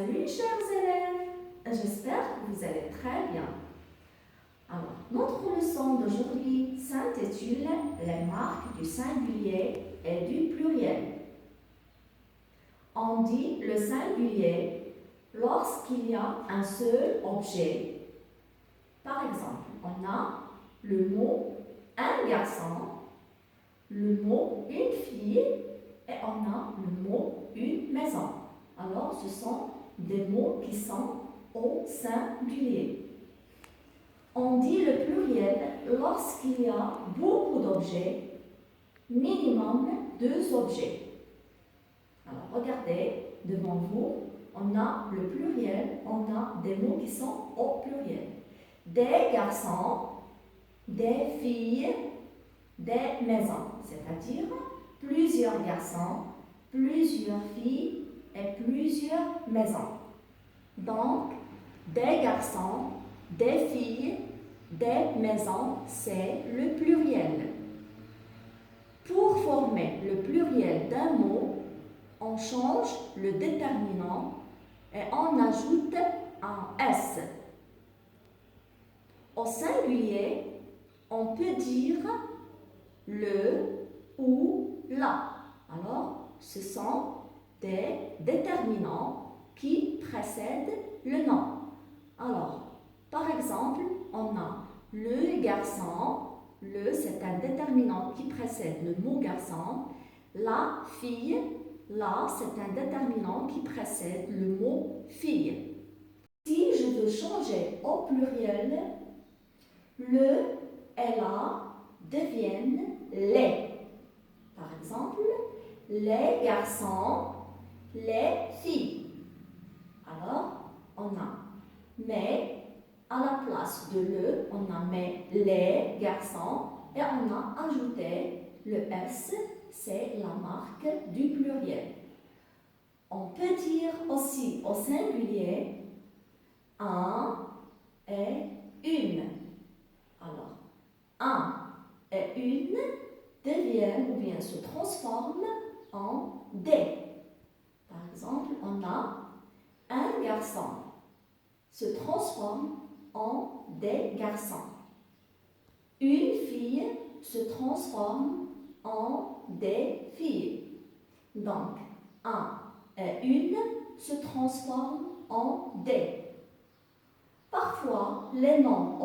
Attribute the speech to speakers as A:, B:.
A: Salut chers élèves, j'espère que vous allez très bien. Alors, notre leçon d'aujourd'hui s'intitule Les marques du singulier et du pluriel. On dit le singulier lorsqu'il y a un seul objet. Par exemple, on a le mot un garçon, le mot une fille et on a le mot une maison. Alors, ce sont des mots qui sont au singulier. On dit le pluriel lorsqu'il y a beaucoup d'objets, minimum 2 objets. Alors, regardez devant vous, on a le pluriel, on a des mots qui sont au pluriel. Des garçons, des filles, des maisons, c'est-à-dire plusieurs garçons, plusieurs filles et plusieurs maisons. Donc, des garçons, des filles, des maisons, c'est le pluriel. Pour former le pluriel d'un mot, on change le déterminant et on ajoute un S. Au singulier, on peut dire le ou la. Alors, ce sont des déterminants qui précèdent le nom. Alors, par exemple, on a le garçon, le c'est un déterminant qui précède le mot garçon, la fille, la c'est un déterminant qui précède le mot fille. Si je veux changer au pluriel, le et la deviennent les. Par exemple, les garçons, les filles. Alors, on a mais à la place de le, on a mis les garçons et on a ajouté le S, c'est la marque du pluriel. On peut dire aussi au singulier un et une. Alors, un et une deviennent ou bien se transforment en des. Par exemple, on a un garçon se transforme en des garçons. Une fille se transforme en des filles. Donc, un et une se transforment en des. Parfois, les noms